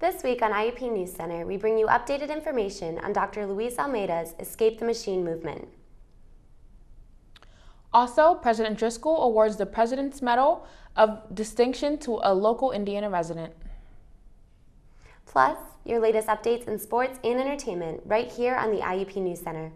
This week on IUP News Center, we bring you updated information on Dr. Luis Almeida's Escape the Machine movement. Also, President Driscoll awards the President's Medal of Distinction to a local Indiana resident. Plus, your latest updates in sports and entertainment right here on the IUP News Center.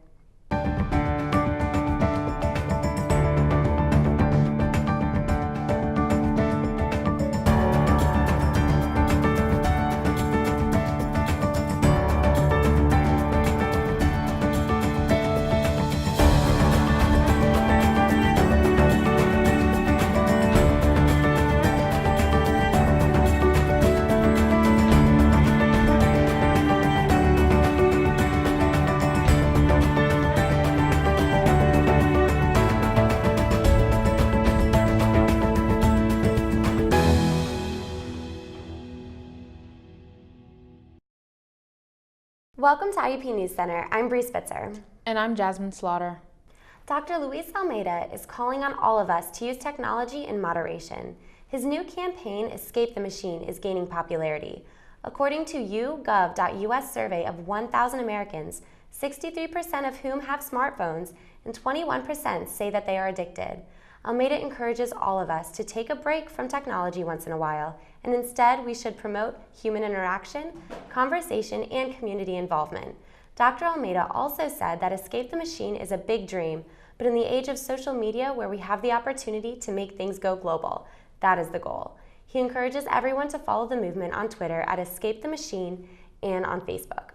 Welcome to IUP News Center. I'm Bree Spitzer. And I'm Jasmine Slaughter. Dr. Luis Almeida is calling on all of us to use technology in moderation. His new campaign, Escape the Machine, is gaining popularity. According to YouGov.US survey of 1,000 Americans, 63% of whom have smartphones and 21% say that they are addicted. Almeida encourages all of us to take a break from technology once in a while, and instead we should promote human interaction, conversation, and community involvement. Dr. Almeida also said that Escape the Machine is a big dream, but in the age of social media where we have the opportunity to make things go global, that is the goal. He encourages everyone to follow the movement on Twitter at Escape the Machine and on Facebook.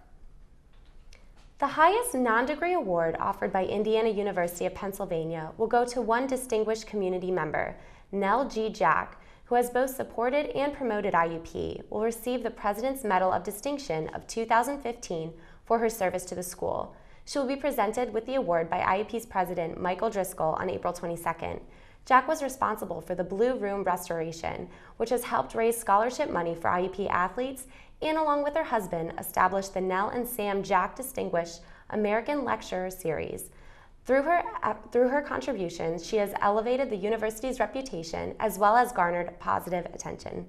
The highest non-degree award offered by Indiana University of Pennsylvania will go to one distinguished community member, Nell G. Jack, who has both supported and promoted IUP, will receive the President's Medal of Distinction of 2015 for her service to the school. She will be presented with the award by IUP's President Michael Driscoll on April 22nd. Jack was responsible for the Blue Room restoration, which has helped raise scholarship money for IUP athletes, and along with her husband, established the Nell and Sam Jack Distinguished American Lecturer Series. Through her contributions, she has elevated the university's reputation as well as garnered positive attention.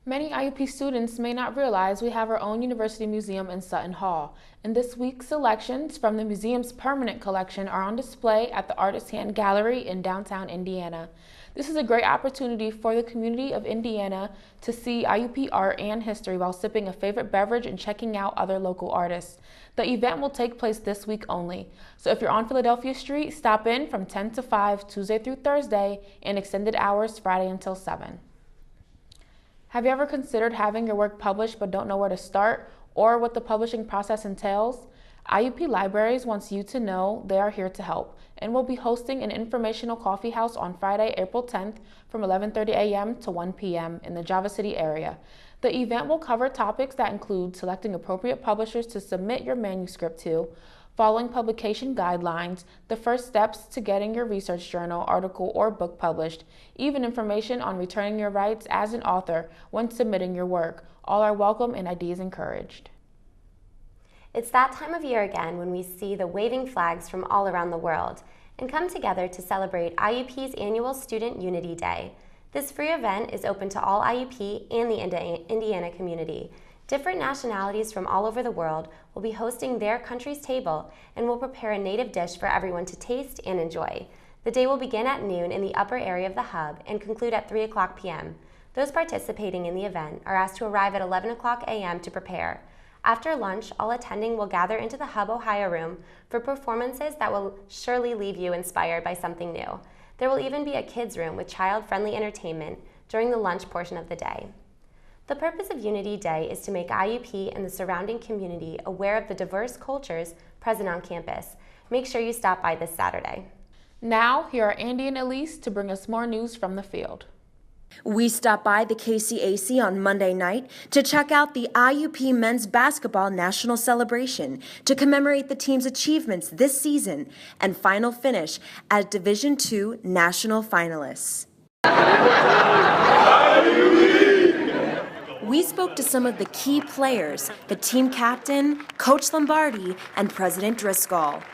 Many IUP students may not realize we have our own university museum in Sutton Hall, and this week's selections from the museum's permanent collection are on display at the Artist Hand Gallery in downtown Indiana. This is a great opportunity for the community of Indiana to see IUP art and history while sipping a favorite beverage and checking out other local artists. The event will take place this week only, so if you're on Philadelphia Street, stop in from 10 to 5 Tuesday through Thursday and extended hours Friday until 7. Have you ever considered having your work published but don't know where to start or what the publishing process entails? IUP Libraries wants you to know they are here to help and will be hosting an informational coffee house on Friday, April 10th from 11:30 a.m. to 1 p.m. in the Java City area. The event will cover topics that include selecting appropriate publishers to submit your manuscript to, following publication guidelines, the first steps to getting your research journal, article, or book published, even information on returning your rights as an author when submitting your work. All are welcome and ideas encouraged. It's that time of year again when we see the waving flags from all around the world and come together to celebrate IUP's annual Student Unity Day. This free event is open to all IUP and the Indiana community. Different nationalities from all over the world will be hosting their country's table and will prepare a native dish for everyone to taste and enjoy. The day will begin at noon in the upper area of the hub and conclude at 3 o'clock p.m. Those participating in the event are asked to arrive at 11 o'clock a.m. to prepare. After lunch, all attending will gather into the Hub Ohio room for performances that will surely leave you inspired by something new. There will even be a kids' room with child-friendly entertainment during the lunch portion of the day. The purpose of Unity Day is to make IUP and the surrounding community aware of the diverse cultures present on campus. Make sure you stop by this Saturday. Now, here are Andy and Elise to bring us more news from the field. We stopped by the KCAC on Monday night to check out the IUP Men's Basketball National Celebration to commemorate the team's achievements this season and final finish as Division II National Finalists. We spoke to some of the key players, the team captain, Coach Lombardi, and President Driscoll.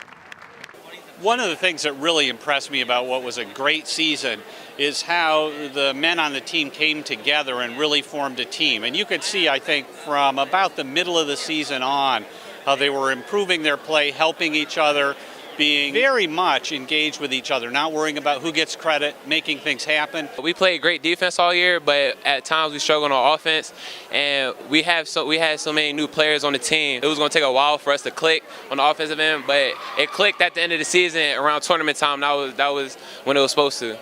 One of the things that really impressed me about what was a great season is how the men on the team came together and really formed a team. And you could see, I think, from about the middle of the season on, how they were improving their play, helping each other, being very much engaged with each other, not worrying about who gets credit, making things happen. We played great defense all year, but at times we struggled on offense, and we had so many new players on the team. It was going to take a while for us to click on the offensive end, but it clicked at the end of the season around tournament time. That was when it was supposed to.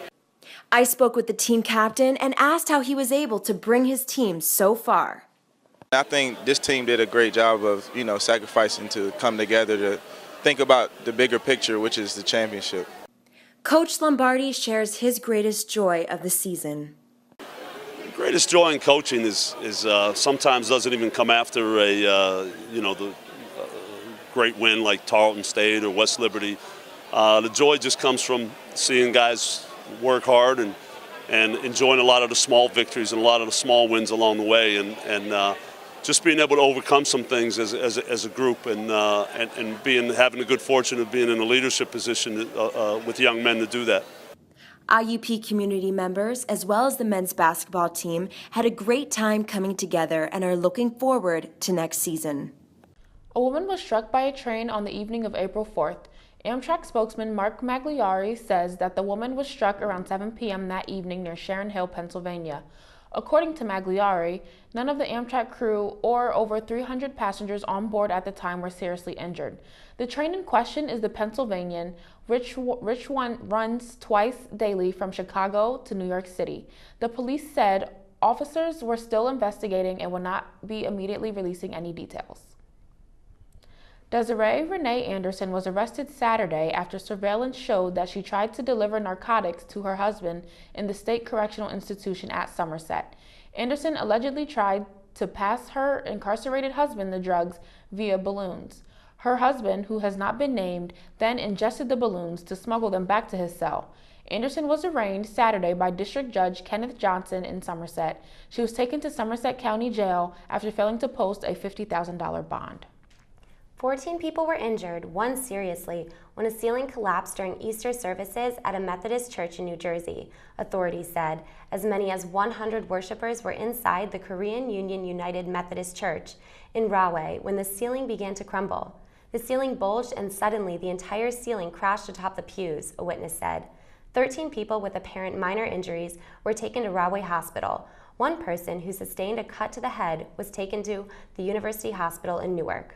I spoke with the team captain and asked how he was able to bring his team so far. I think this team did a great job of, sacrificing to come together to think about the bigger picture, which is the championship. Coach Lombardi shares his greatest joy of the season. The greatest joy in coaching is sometimes doesn't even come after the great win like Tarleton State or West Liberty. The joy just comes from seeing guys work hard and enjoying a lot of the small victories and a lot of the small wins along the way, and just being able to overcome some things as a group, and having the good fortune of being in a leadership position with young men to do that. IUP community members, as well as the men's basketball team, had a great time coming together and are looking forward to next season. A woman was struck by a train on the evening of April 4th. Amtrak spokesman Mark Magliari says that the woman was struck around 7 p.m. that evening near Sharon Hill, Pennsylvania. According to Magliari, none of the Amtrak crew or over 300 passengers on board at the time were seriously injured. The train in question is the Pennsylvanian, which runs twice daily from Chicago to New York City. The police said officers were still investigating and will not be immediately releasing any details. Desiree Renee Anderson was arrested Saturday after surveillance showed that she tried to deliver narcotics to her husband in the State Correctional Institution at Somerset. Anderson allegedly tried to pass her incarcerated husband the drugs via balloons. Her husband, who has not been named, then ingested the balloons to smuggle them back to his cell. Anderson was arraigned Saturday by District Judge Kenneth Johnson in Somerset. She was taken to Somerset County Jail after failing to post a $50,000 bond. 14 people were injured, one seriously, when a ceiling collapsed during Easter services at a Methodist church in New Jersey, authorities said. As many as 100 worshipers were inside the Korean Union United Methodist Church in Rahway when the ceiling began to crumble. The ceiling bulged and suddenly the entire ceiling crashed atop the pews, a witness said. 13 people with apparent minor injuries were taken to Rahway Hospital. One person who sustained a cut to the head was taken to the University Hospital in Newark.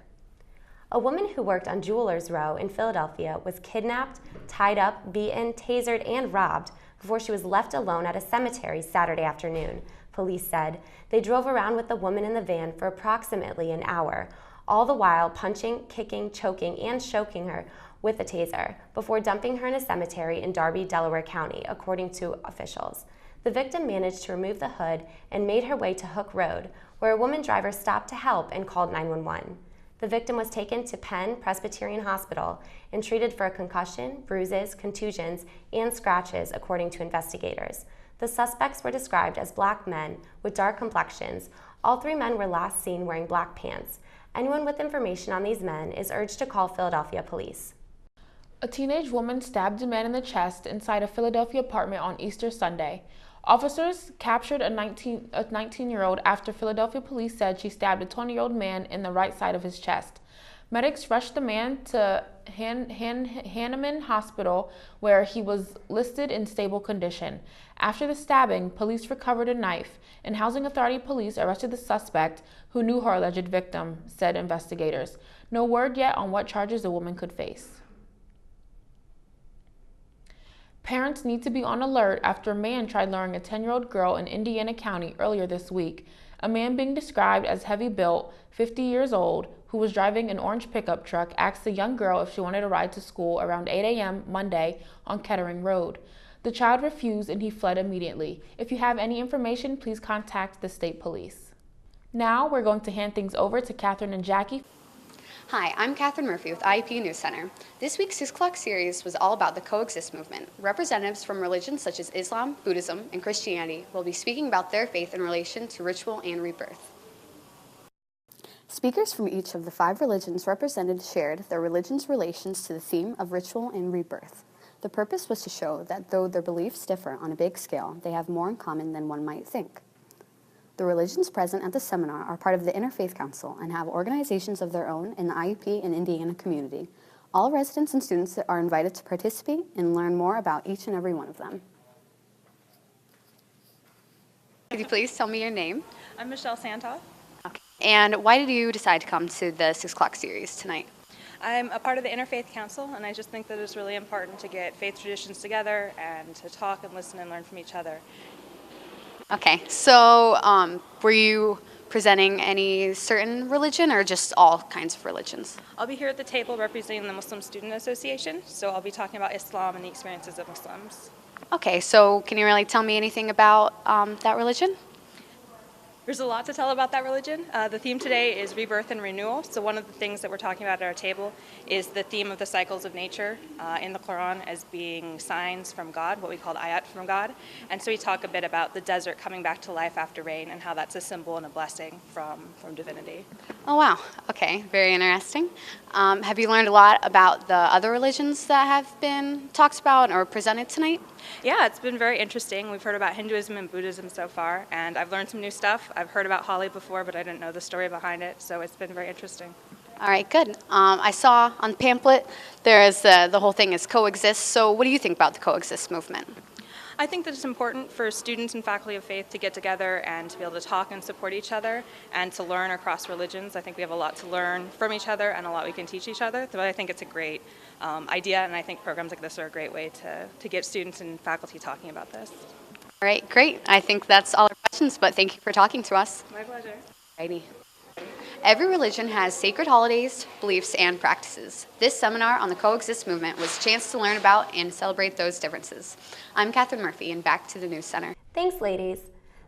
A woman who worked on Jewelers Row in Philadelphia was kidnapped, tied up, beaten, tasered, and robbed before she was left alone at a cemetery Saturday afternoon, police said. They drove around with the woman in the van for approximately an hour, all the while punching, kicking, choking, and choking her with a taser, before dumping her in a cemetery in Darby, Delaware County, according to officials. The victim managed to remove the hood and made her way to Hook Road, where a woman driver stopped to help and called 911. The victim was taken to Penn Presbyterian Hospital and treated for a concussion, bruises, contusions, and scratches, according to investigators. The suspects were described as black men with dark complexions. All three men were last seen wearing black pants. Anyone with information on these men is urged to call Philadelphia police. A teenage woman stabbed a man in the chest inside a Philadelphia apartment on Easter Sunday. Officers captured a 19-year-old after Philadelphia police said she stabbed a 20-year-old man in the right side of his chest. Medics rushed the man to Hahnemann Hospital, where he was listed in stable condition. After the stabbing, police recovered a knife, and Housing Authority police arrested the suspect, who knew her alleged victim, said investigators. No word yet on what charges the woman could face. Parents need to be on alert after a man tried luring a 10-year-old girl in Indiana County earlier this week. A man being described as heavy-built, 50 years old, who was driving an orange pickup truck, asked the young girl if she wanted a ride to school around 8 a.m. Monday on Kettering Road. The child refused and he fled immediately. If you have any information, please contact the state police. Now we're going to hand things over to Catherine and Jackie. Hi, I'm Catherine Murphy with IUP News Center. This week's 6 o'clock series was all about the Coexist movement. Representatives from religions such as Islam, Buddhism, and Christianity will be speaking about their faith in relation to ritual and rebirth. Speakers from each of the 5 religions represented shared their religion's relations to the theme of ritual and rebirth. The purpose was to show that though their beliefs differ on a big scale, they have more in common than one might think. The religions present at the seminar are part of the Interfaith Council and have organizations of their own in the IUP and Indiana community. All residents and students are invited to participate and learn more about each and every one of them. Could you please tell me your name? I'm Michelle Santoff. Okay. And why did you decide to come to the 6 o'clock series tonight? I'm a part of the Interfaith Council, and I just think that it's really important to get faith traditions together and to talk and listen and learn from each other. Okay, so were you presenting any certain religion or just all kinds of religions? I'll be here at the table representing the Muslim Student Association, so I'll be talking about Islam and the experiences of Muslims. Okay, so can you really tell me anything about that religion? There's a lot to tell about that religion. The theme today is rebirth and renewal. So one of the things that we're talking about at our table is the theme of the cycles of nature in the Quran as being signs from God, what we call ayat from God. And so we talk a bit about the desert coming back to life after rain and how that's a symbol and a blessing from divinity. Oh, wow. Okay, very interesting. Have you learned a lot about the other religions that have been talked about or presented tonight? Yeah, it's been very interesting. We've heard about Hinduism and Buddhism so far, and I've learned some new stuff. I've heard about Holi before, but I didn't know the story behind it, so it's been very interesting. All right, good. I saw on the pamphlet there is the whole thing is coexist. So what do you think about the coexist movement? I think that it's important for students and faculty of faith to get together and to be able to talk and support each other and to learn across religions. I think we have a lot to learn from each other and a lot we can teach each other. But I think it's a great idea, and I think programs like this are a great way to get students and faculty talking about this. All right, great. I think that's all our questions, but thank you for talking to us. My pleasure. Alrighty. Every religion has sacred holidays, beliefs, and practices. This seminar on the coexist movement was a chance to learn about and celebrate those differences. I'm Catherine Murphy, and back to the News Center. Thanks, ladies.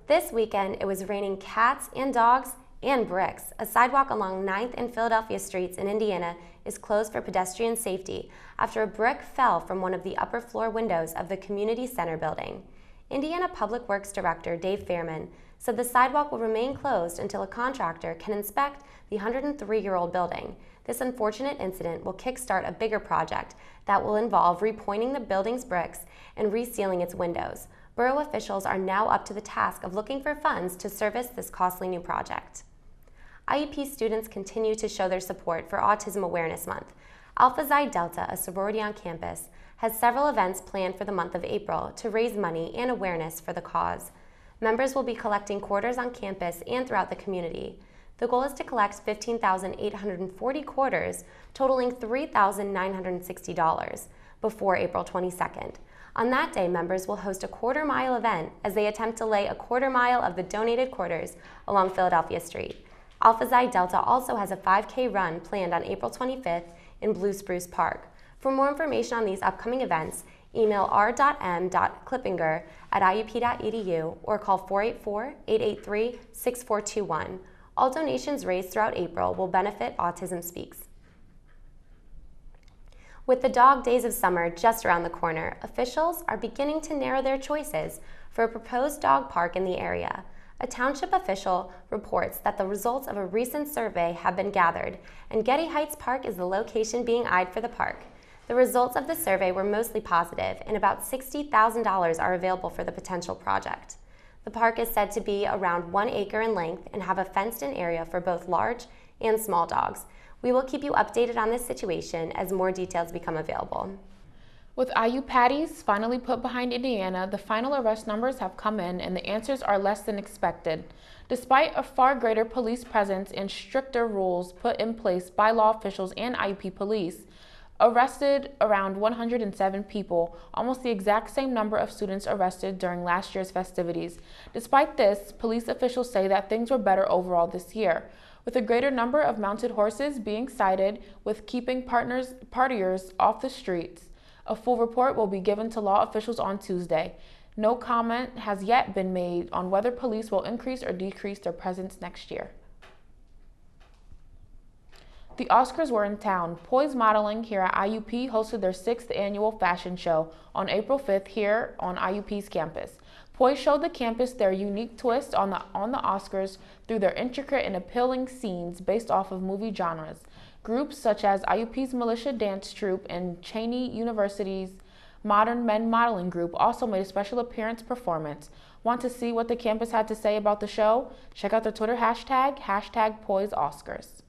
This weekend, it was raining cats and dogs and bricks. A sidewalk along 9th and Philadelphia streets in Indiana is closed for pedestrian safety after a brick fell from one of the upper floor windows of the community center building. Indiana Public Works Director Dave Fairman said the sidewalk will remain closed until a contractor can inspect the 103-year-old building. This unfortunate incident will kickstart a bigger project that will involve repointing the building's bricks and resealing its windows. Borough officials are now up to the task of looking for funds to service this costly new project. IUP students continue to show their support for Autism Awareness Month. Alpha Xi Delta, a sorority on campus, has several events planned for the month of April to raise money and awareness for the cause. Members will be collecting quarters on campus and throughout the community. The goal is to collect 15,840 quarters, totaling $3,960, before April 22nd. On that day, members will host a quarter-mile event as they attempt to lay a quarter mile of the donated quarters along Philadelphia Street. Alpha Xi Delta also has a 5K run planned on April 25th in Blue Spruce Park. For more information on these upcoming events, email r.m.klippinger@iup.edu or call 484-883-6421. All donations raised throughout April will benefit Autism Speaks. With the dog days of summer just around the corner, officials are beginning to narrow their choices for a proposed dog park in the area. A township official reports that the results of a recent survey have been gathered, and Getty Heights Park is the location being eyed for the park. The results of the survey were mostly positive, and about $60,000 are available for the potential project. The park is said to be around 1 acre in length and have a fenced-in area for both large and small dogs. We will keep you updated on this situation as more details become available. With IU patties finally put behind Indiana, the final arrest numbers have come in and the answers are less than expected. Despite a far greater police presence and stricter rules put in place by law officials and IUP police, arrested around 107 people, almost the exact same number of students arrested during last year's festivities. Despite this, police officials say that things were better overall this year, with a greater number of mounted horses being cited with keeping partiers off the streets. A full report will be given to law officials on Tuesday. No comment has yet been made on whether police will increase or decrease their presence next year. The Oscars were in town. Poise Modeling here at IUP hosted their 6th annual fashion show on April 5th here on IUP's campus. Poise showed the campus their unique twist on the Oscars through their intricate and appealing scenes based off of movie genres. Groups such as IUP's Militia Dance Troupe and Cheney University's Modern Men Modeling Group also made a special appearance performance. Want to see what the campus had to say about the show? Check out their Twitter hashtag #PoiseOscars.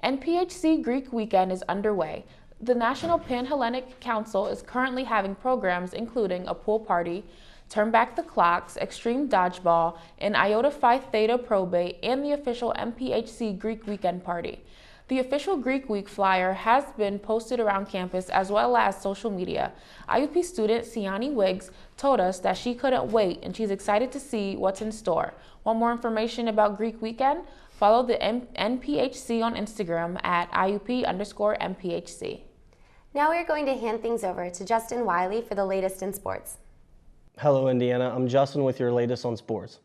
NPHC Greek Weekend is underway. The National Pan-Hellenic Council is currently having programs including a pool party, Turn Back the Clocks, Extreme Dodgeball, an Iota Phi Theta probate, and the official NPHC Greek Weekend party. The official Greek Week flyer has been posted around campus as well as social media. IUP student Siani Wiggs told us that she couldn't wait and she's excited to see what's in store. Want more information about Greek Weekend? Follow the NPHC on Instagram at IUP_NPHC. Now we're going to hand things over to Justin Wiley for the latest in sports. Hello, Indiana. I'm Justin with your latest on sports.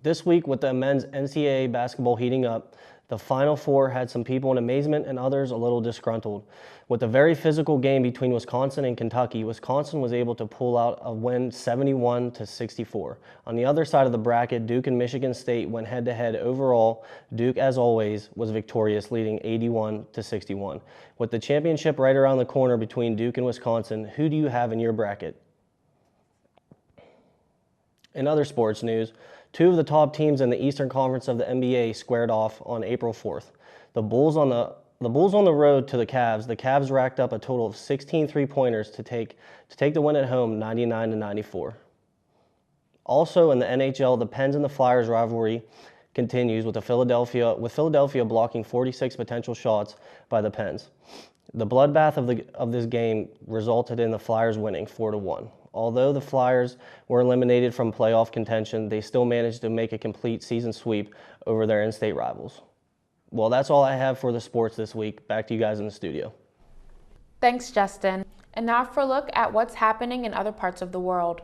This week, with the men's NCAA basketball heating up, the Final Four had some people in amazement and others a little disgruntled. With a very physical game between Wisconsin and Kentucky, Wisconsin was able to pull out a win 71-64. On the other side of the bracket, Duke and Michigan State went head-to-head. Overall, Duke, as always, was victorious, leading 81-61. With the championship right around the corner between Duke and Wisconsin, who do you have in your bracket? In other sports news, two of the top teams in the Eastern Conference of the NBA squared off on April 4th. The Bulls on the road to the Cavs. The Cavs racked up a total of 16 three-pointers to take the win at home 99-94. Also in the NHL, the Pens and the Flyers rivalry continues with Philadelphia blocking 46 potential shots by the Pens. The bloodbath of this game resulted in the Flyers winning 4-1. Although the Flyers were eliminated from playoff contention, they still managed to make a complete season sweep over their in-state rivals. Well, that's all I have for the sports this week. Back to you guys in the studio. Thanks, Justin. And now for a look at what's happening in other parts of the world.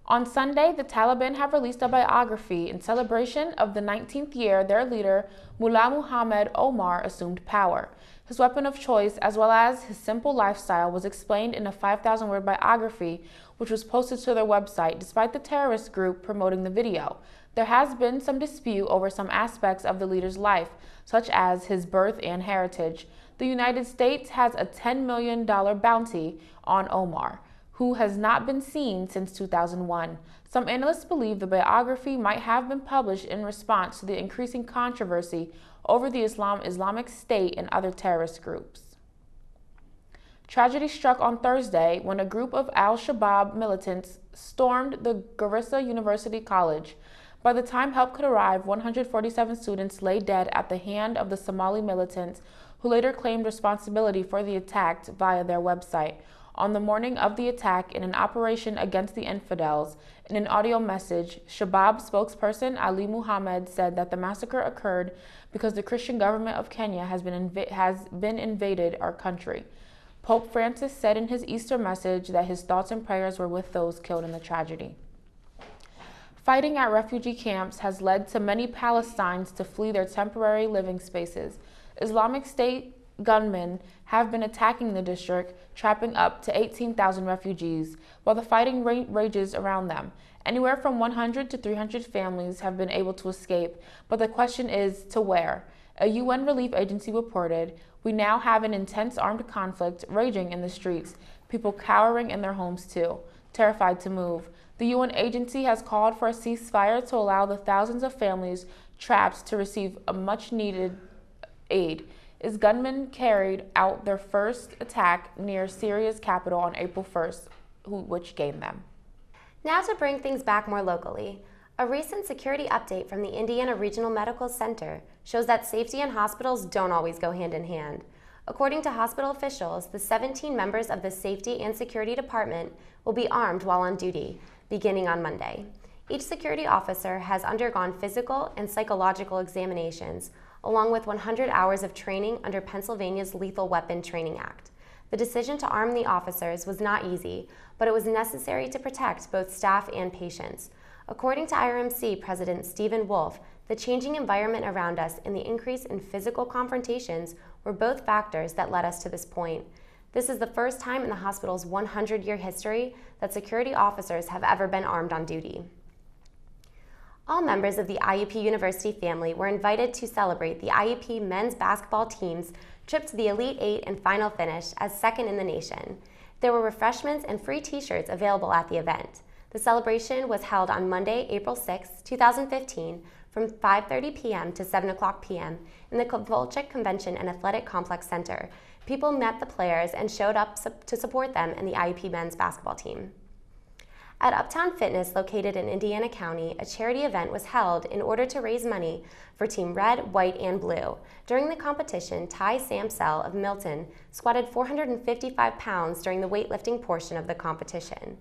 On Sunday, the Taliban have released a biography in celebration of the 19th year their leader, Mullah Muhammad Omar, assumed power. His weapon of choice, as well as his simple lifestyle, was explained in a 5,000-word biography, which was posted to their website, despite the terrorist group promoting the video. There has been some dispute over some aspects of the leader's life, such as his birth and heritage. The United States has a $10 million bounty on Omar, who has not been seen since 2001. Some analysts believe the biography might have been published in response to the increasing controversy over the Islamic State and other terrorist groups. Tragedy struck on Thursday when a group of al-Shabaab militants stormed the Garissa University College. By the time help could arrive, 147 students lay dead at the hand of the Somali militants, who later claimed responsibility for the attack via their website. On the morning of the attack, in an operation against the infidels, in an audio message, Shabab spokesperson Ali Muhammad said that the massacre occurred because the Christian government of Kenya has been invaded our country. Pope Francis said in his Easter message that his thoughts and prayers were with those killed in the tragedy. Fighting at refugee camps has led to many Palestinians to flee their temporary living spaces. Islamic State gunmen have been attacking the district, trapping up to 18,000 refugees, while the fighting rages around them. Anywhere from 100 to 300 families have been able to escape, but the question is, to where? A UN relief agency reported, "We now have an intense armed conflict raging in the streets, people cowering in their homes too, terrified to move." The UN agency has called for a ceasefire to allow the thousands of families trapped to receive a much-needed aid. Its gunmen carried out their first attack near Syria's capital on April 1st, which gained them. Now to bring things back more locally. A recent security update from the Indiana Regional Medical Center shows that safety and hospitals don't always go hand in hand. According to hospital officials, the 17 members of the Safety and Security Department will be armed while on duty, beginning on Monday. Each security officer has undergone physical and psychological examinations, along with 100 hours of training under Pennsylvania's Lethal Weapon Training Act. The decision to arm the officers was not easy, but it was necessary to protect both staff and patients. According to IRMC President Stephen Wolf, the changing environment around us and the increase in physical confrontations were both factors that led us to this point. This is the first time in the hospital's 100-year history that security officers have ever been armed on duty. All members of the IUP University family were invited to celebrate the IUP men's basketball team's trip to the Elite Eight and final finish as second in the nation. There were refreshments and free t-shirts available at the event. The celebration was held on Monday, April 6, 2015, from 5:30 p.m. to 7 o'clock p.m. in the Kovalchik Convention and Athletic Complex Center. People met the players and showed up to support them and the IUP men's basketball team. At Uptown Fitness, located in Indiana County, a charity event was held in order to raise money for Team Red, White, and Blue. During the competition, Ty Samsell of Milton squatted 455 pounds during the weightlifting portion of the competition.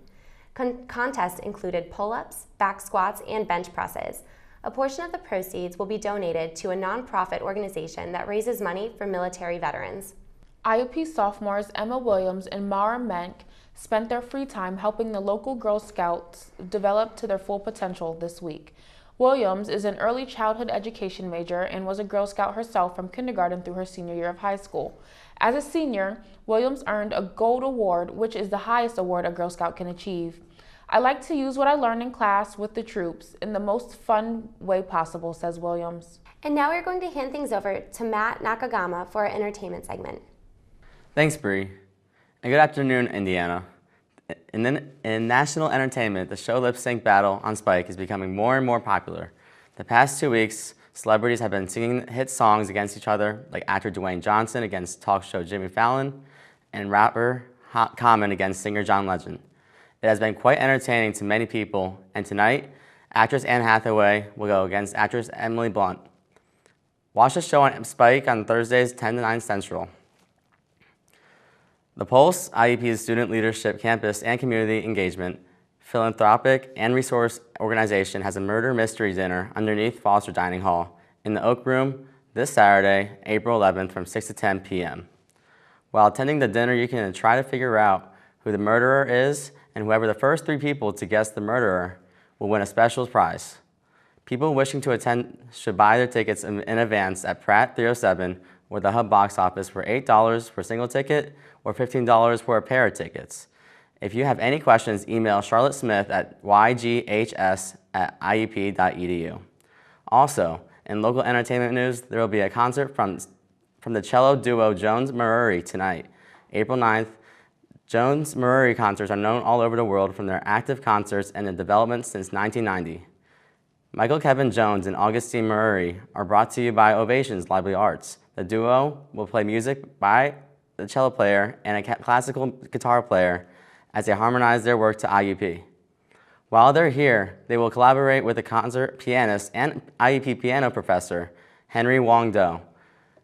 Contests included pull-ups, back squats, and bench presses. A portion of the proceeds will be donated to a nonprofit organization that raises money for military veterans. IUP sophomores Emma Williams and Mara Menk spent their free time helping the local Girl Scouts develop to their full potential this week. Williams is an early childhood education major and was a Girl Scout herself from kindergarten through her senior year of high school. As a senior, Williams earned a Gold Award, which is the highest award a Girl Scout can achieve. I like to use what I learned in class with the troops in the most fun way possible, says Williams. And now we're going to hand things over to Matt Nakagama for our entertainment segment. Thanks, Bree. And good afternoon, Indiana. In national entertainment, the show Lip Sync Battle on Spike is becoming more and more popular. The past 2 weeks, celebrities have been singing hit songs against each other, like actor Dwayne Johnson against talk show Jimmy Fallon, and rapper Common against singer John Legend. It has been quite entertaining to many people, and tonight, actress Anne Hathaway will go against actress Emily Blunt. Watch the show on Spike on Thursdays 10 to 9 Central. The Pulse, IUP's student leadership, campus, and community engagement, philanthropic, and resource organization has a murder mystery dinner underneath Foster Dining Hall in the Oak Room this Saturday, April 11th from 6 to 10 p.m. While attending the dinner, you can try to figure out who the murderer is, and whoever the first 3 people to guess the murderer will win a special prize. People wishing to attend should buy their tickets in advance at Pratt 307 or the Hub box office for $8 for a single ticket or $15 for a pair of tickets. If you have any questions, email Charlotte Smith at yghs@iup.edu. Also, in local entertainment news, there will be a concert from the cello duo Jones-Murray tonight, April 9th. Jones-Murray concerts are known all over the world from their active concerts and their development since 1990. Michael Kevin Jones and Augustine Murray are brought to you by Ovations Lively Arts. The duo will play music by the cello player and a classical guitar player as they harmonize their work to IUP. While they're here, they will collaborate with a concert pianist and IUP piano professor, Henry Wong Do.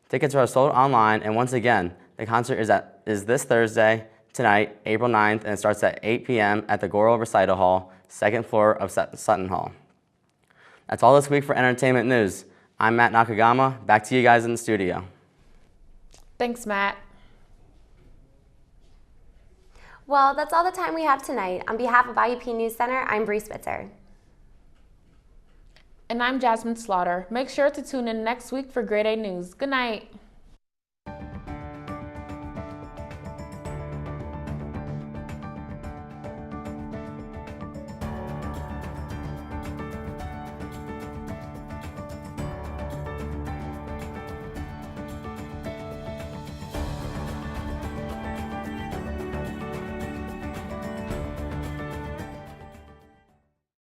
Tickets are sold online, and once again, the concert is this Thursday, tonight, April 9th, and it starts at 8 p.m. at the Goral Recital Hall, 2nd floor of Sutton Hall. That's all this week for entertainment news. I'm Matt Nakagama. Back to you guys in the studio. Thanks, Matt. Well, that's all the time we have tonight. On behalf of IUP News Center, I'm Bree Spitzer. And I'm Jasmine Slaughter. Make sure to tune in next week for Grade A News. Good night.